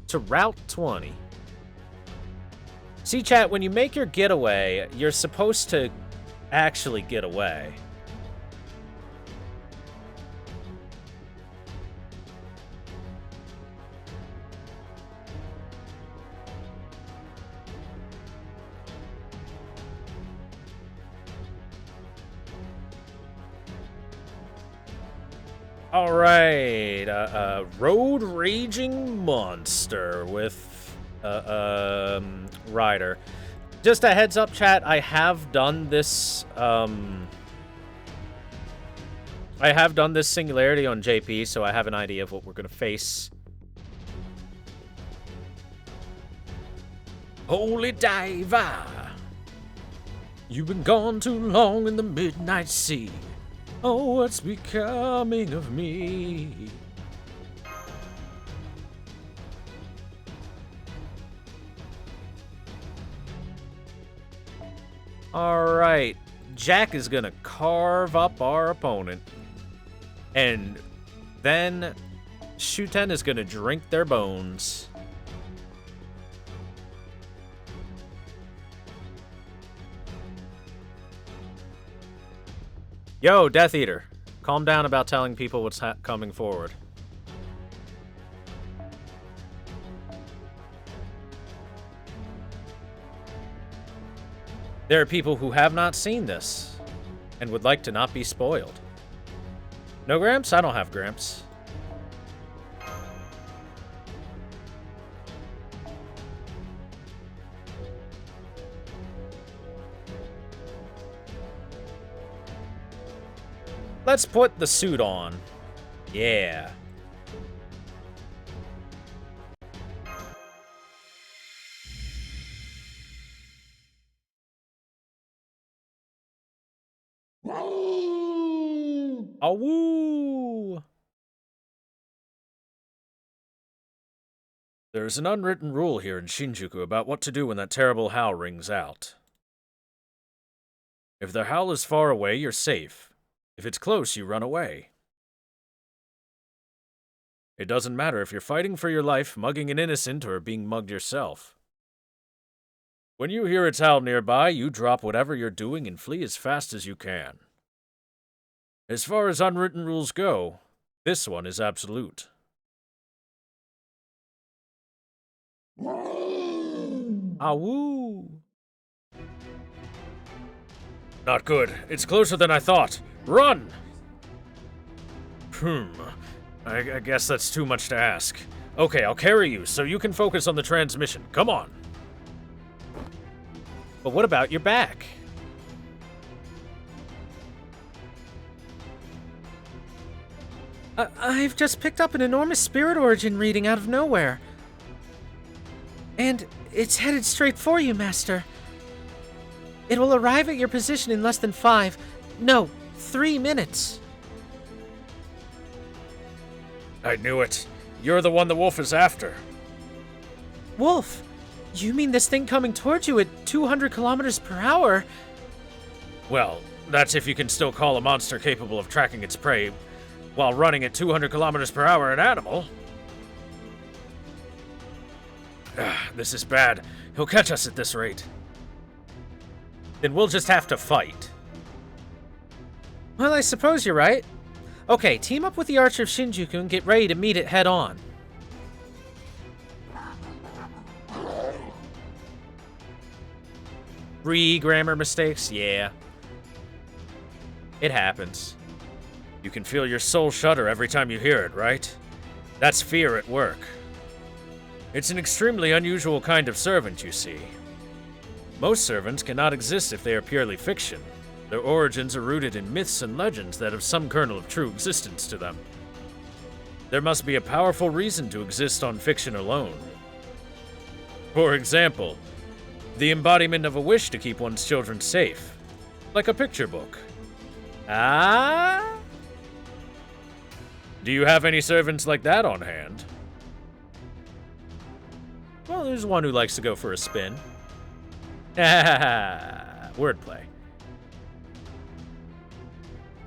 To Route 20. See, chat, when you make your getaway, you're supposed to actually get away. All right, road raging monster with rider. Just a heads up, chat. I have done this. I have done this singularity on JP, so I have an idea of what we're gonna face. Holy diver, you've been gone too long in the midnight sea. Oh, what's becoming of me? Alright, Jack is gonna carve up our opponent. And then Shuten is gonna drink their bones. Yo, Death Eater. Calm down about telling people what's coming forward. There are people who have not seen this and would like to not be spoiled. No Gramps? I don't have Gramps. Let's put the suit on. Yeah. Awoo! There's an unwritten rule here in Shinjuku about what to do when that terrible howl rings out. If the howl is far away, you're safe. If it's close, you run away. It doesn't matter if you're fighting for your life, mugging an innocent, or being mugged yourself. When you hear its howl nearby, you drop whatever you're doing and flee as fast as you can. As far as unwritten rules go, this one is absolute. Awoo! Not good. It's closer than I thought. Run! I guess that's too much to ask. Okay, I'll carry you so you can focus on the transmission. Come on. But what about your back? I've just picked up an enormous spirit origin reading out of nowhere. And it's headed straight for you, Master. It will arrive at your position in less than 3 minutes. I knew it. You're the one the wolf is after. Wolf? You mean this thing coming towards you at 200 kilometers per hour? Well, that's if you can still call a monster capable of tracking its prey while running at 200 kilometers per hour an animal. This is bad. He'll catch us at this rate. Then we'll just have to fight. Well, I suppose you're right. Okay, team up with the Archer of Shinjuku and get ready to meet it head on. Grammar mistakes? Yeah. It happens. You can feel your soul shudder every time you hear it, right? That's fear at work. It's an extremely unusual kind of servant, you see. Most servants cannot exist if they are purely fiction. Their origins are rooted in myths and legends that have some kernel of true existence to them. There must be a powerful reason to exist on fiction alone. For example, the embodiment of a wish to keep one's children safe, like a picture book. Ah? Do you have any servants like that on hand? Well, there's one who likes to go for a spin. Wordplay.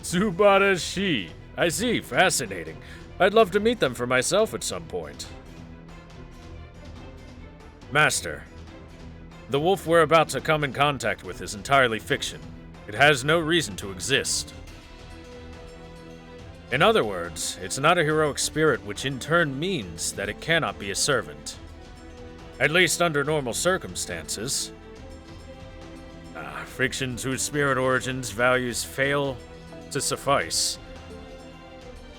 Tsubarashi. I see, fascinating. I'd love to meet them for myself at some point. Master, the wolf we're about to come in contact with is entirely fiction. It has no reason to exist. In other words, it's not a heroic spirit, which in turn means that it cannot be a servant. At least under normal circumstances. Fictions whose spirit origins values fail to suffice.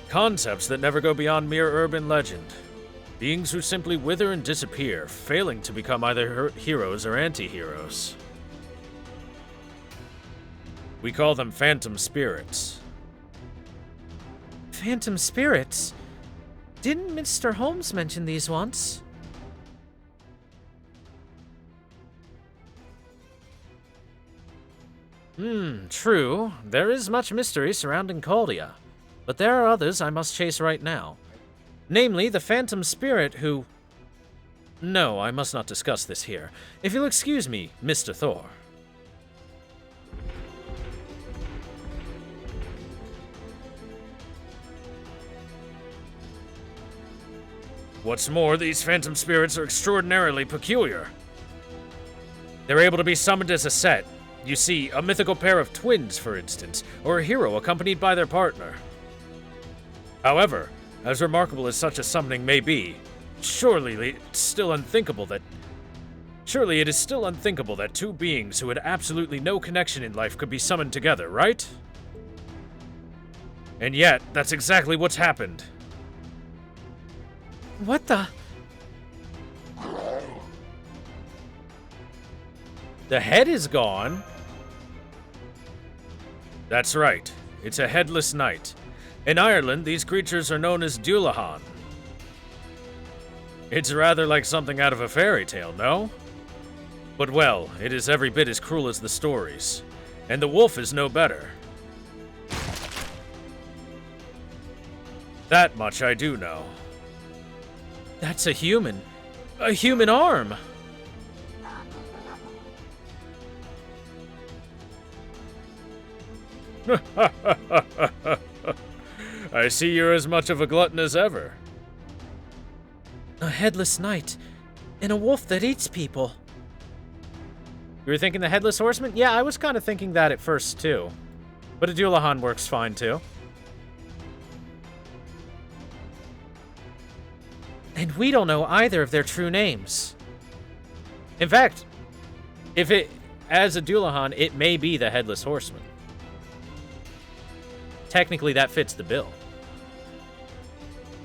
Concepts that never go beyond mere urban legend. Beings who simply wither and disappear, failing to become either heroes or anti-heroes. We call them phantom spirits. Phantom spirits? Didn't Mr. Holmes mention these once? True. There is much mystery surrounding Caldia. But there are others I must chase right now. Namely, the phantom spirit who... No, I must not discuss this here. If you'll excuse me, Mr. Thor. What's more, these phantom spirits are extraordinarily peculiar. They're able to be summoned as a set, You see, a mythical pair of twins, for instance, or a hero accompanied by their partner. However, as remarkable as such a summoning may be, surely it is still unthinkable that two beings who had absolutely no connection in life could be summoned together, right? And yet, that's exactly what's happened. What the? The head is gone. That's right. It's a headless knight. In Ireland, these creatures are known as Dullahan. It's rather like something out of a fairy tale, no? But well, it is every bit as cruel as the stories. And the wolf is no better. That much I do know. That's a human. A human arm. I see you're as much of a glutton as ever. A headless knight. And a wolf that eats people. You were thinking the Headless Horseman? Yeah, I was kind of thinking that at first, too. But a Dullahan works fine, too. And we don't know either of their true names. In fact, as a Dullahan, it may be the Headless Horseman. Technically, that fits the bill.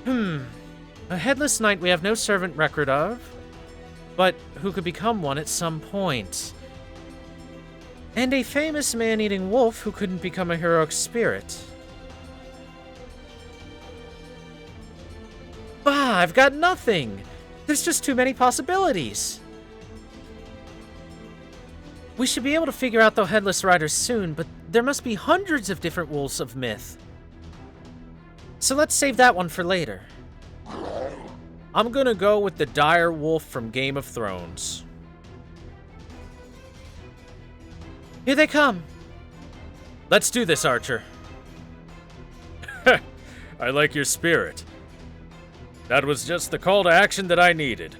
A headless knight we have no servant record of, but who could become one at some point. And a famous man-eating wolf who couldn't become a heroic spirit. Bah, I've got nothing! There's just too many possibilities! We should be able to figure out the Headless Riders soon, but there must be hundreds of different wolves of myth. So let's save that one for later. I'm gonna go with the dire wolf from Game of Thrones. Here they come! Let's do this, Archer. I like your spirit. That was just the call to action that I needed.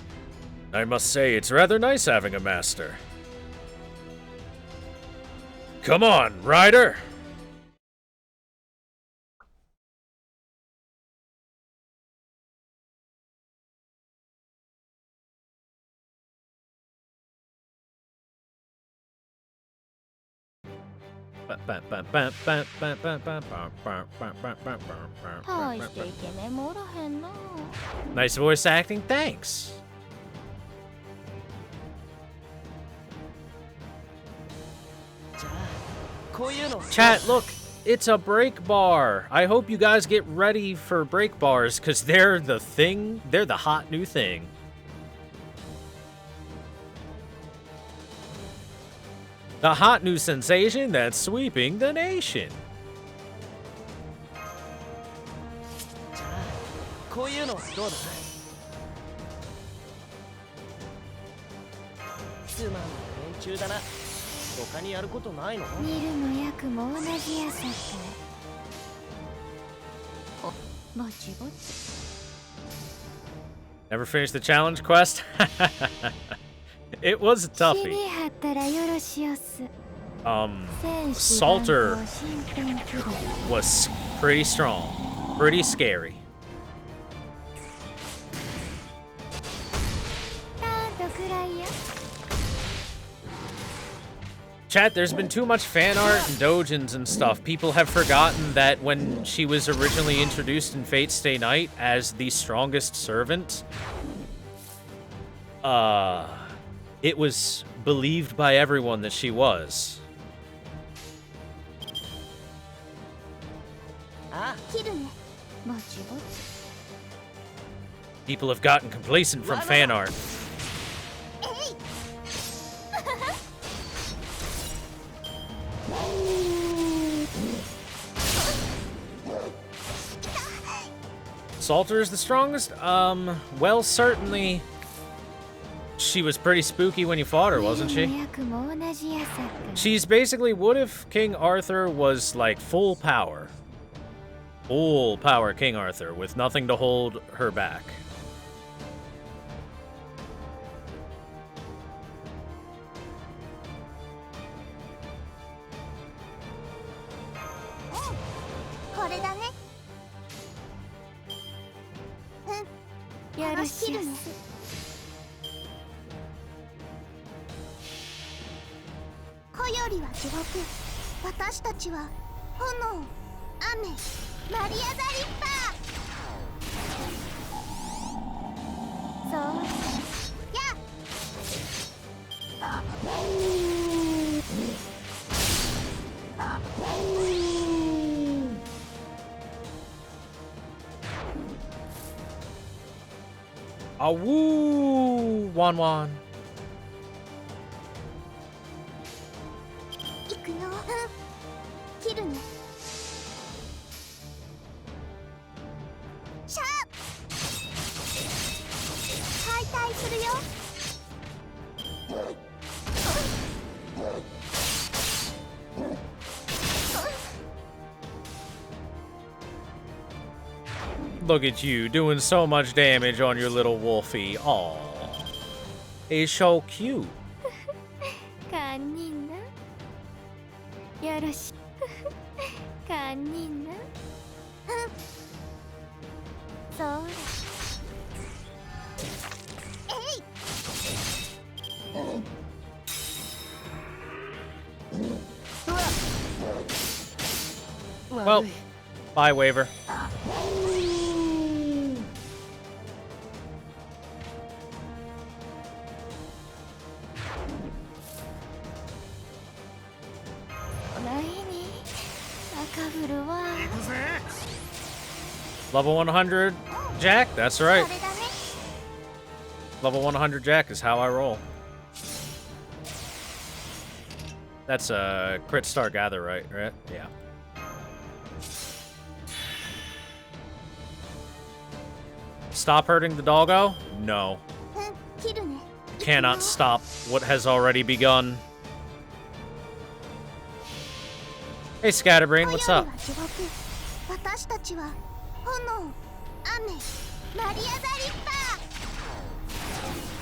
I must say, it's rather nice having a master. Come on, Ryder! Nice voice acting, thanks. Chat, look, it's a break bar. I hope you guys get ready for break bars, because they're the thing, they're the hot new thing. The hot new sensation that's sweeping the nation. Never finished the challenge quest? It was a toughie. Salter was pretty strong, pretty scary. Chat, there's been too much fan art and dojins and stuff. People have forgotten that when she was originally introduced in Fate Stay Night as the strongest servant, it was believed by everyone that she was. People have gotten complacent from fan art. Salter is the strongest? Well, certainly she was pretty spooky when you fought her, wasn't she? She's basically what if King Arthur was like full power. Full power King Arthur with nothing to hold her back. よろしくね。子よりは地獄、私たちは炎、雨、マリア・ザ・リッパー。そうやあわーワンワン。行くよ。切るね。シャー解体するよ。Look at you doing so much damage on your little wolfie. Aw. He's so cute. 堪忍な。よろしく。堪忍な。そうだ。Well, bye, Waver. Level 100 Jack? That's right. Level 100 Jack is how I roll. That's a crit star gather, right? Yeah. Stop hurting the doggo? No. Cannot stop what has already begun. Hey, Scatterbrain, what's up?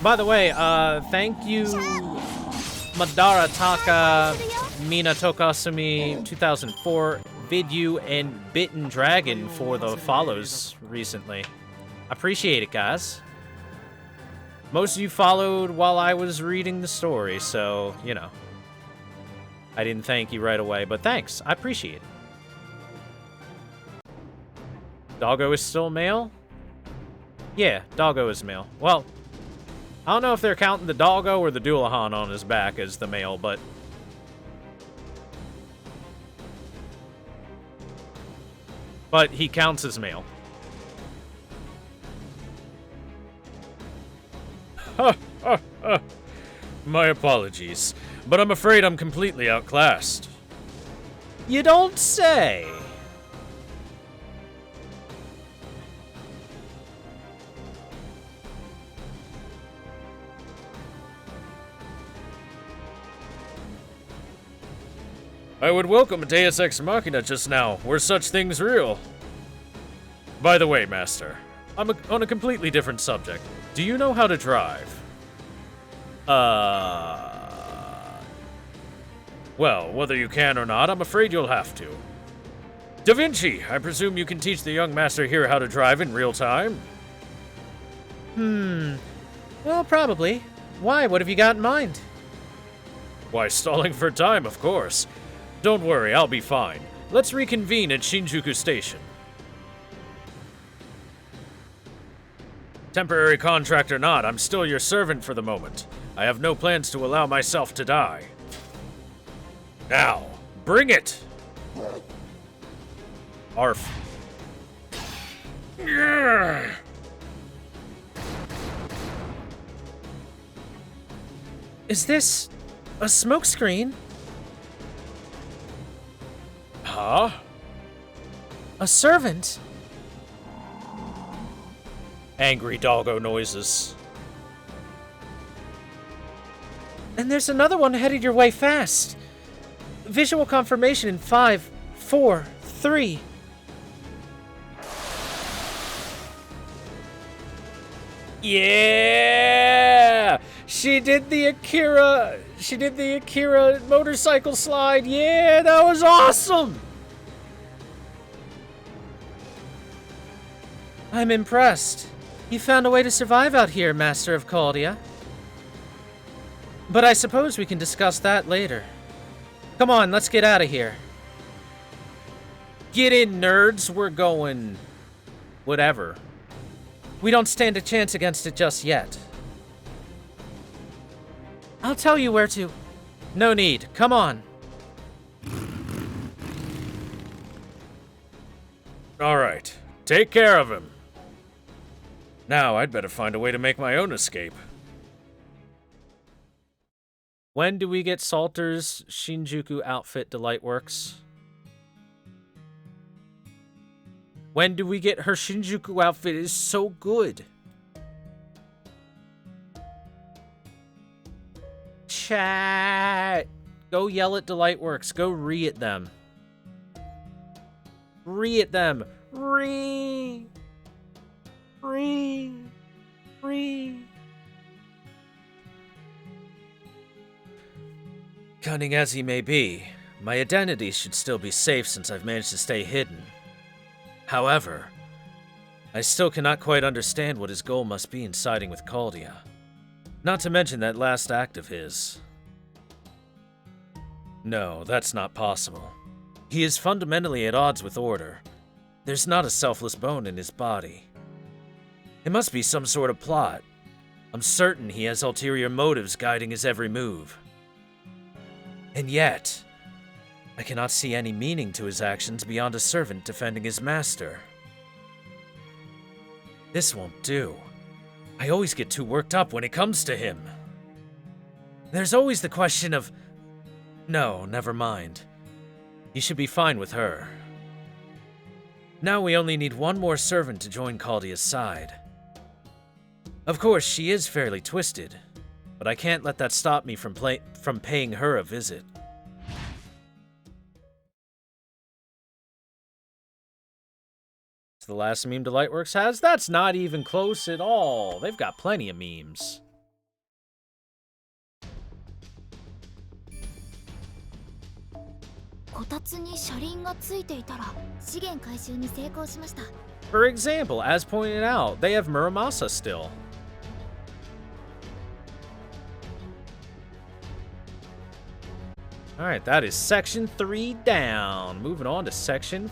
By the way, thank you, Madara Taka, Mina Tokasumi 2004, Vidyu, and Bitten Dragon for the follows recently. Appreciate it, guys. Most of you followed while I was reading the story, so, you know. I didn't thank you right away, but thanks. I appreciate it. Doggo is still male? Yeah, Doggo is male. Well, I don't know if they're counting the Doggo or the Dualahan on his back as the male, but... But he counts as male. My apologies, but I'm afraid I'm completely outclassed. You don't say! I would welcome a Deus Ex Machina just now, were such things real. By the way, Master, on a completely different subject. Do you know how to drive? Well, whether you can or not, I'm afraid you'll have to. Da Vinci, I presume you can teach the young master here how to drive in real time? Well, probably. Why? What have you got in mind? Why, stalling for time, of course. Don't worry, I'll be fine. Let's reconvene at Shinjuku Station. Temporary contract or not, I'm still your servant for the moment. I have no plans to allow myself to die. Now, bring it! Arf. Yeah. Is this a smokescreen? Huh? A servant? Angry doggo noises. And there's another one headed your way fast. Visual confirmation in 5, 4, 3. Yeah! She did the Akira motorcycle slide. Yeah, that was awesome. I'm impressed. You found a way to survive out here, Master of Caldia. But I suppose we can discuss that later. Come on, let's get out of here. Get in, nerds. We're going... whatever. We don't stand a chance against it just yet. I'll tell you where to. No need. Come on. Alright, take care of him. Now I'd better find a way to make my own escape. When do we get Salter's Shinjuku outfit Delightworks? When do we get her Shinjuku outfit? It is so good. Chat. Go yell at Delightworks. Go re-at them. Re-at them. Re. Cunning as he may be, my identity should still be safe since I've managed to stay hidden. However, I still cannot quite understand what his goal must be in siding with Caldia. Not to mention that last act of his. No, that's not possible. He is fundamentally at odds with order. There's not a selfless bone in his body. It must be some sort of plot. I'm certain he has ulterior motives guiding his every move. And yet, I cannot see any meaning to his actions beyond a servant defending his master. This won't do. I always get too worked up when it comes to him. There's always the question of... No, never mind. You should be fine with her. Now we only need one more servant to join Caldia's side. Of course, she is fairly twisted, but I can't let that stop me from paying her a visit. It's the last meme Delightworks has? That's not even close at all. They've got plenty of memes. For example, as pointed out, they have Muramasa still. Alright, that is section 3 down. Moving on to section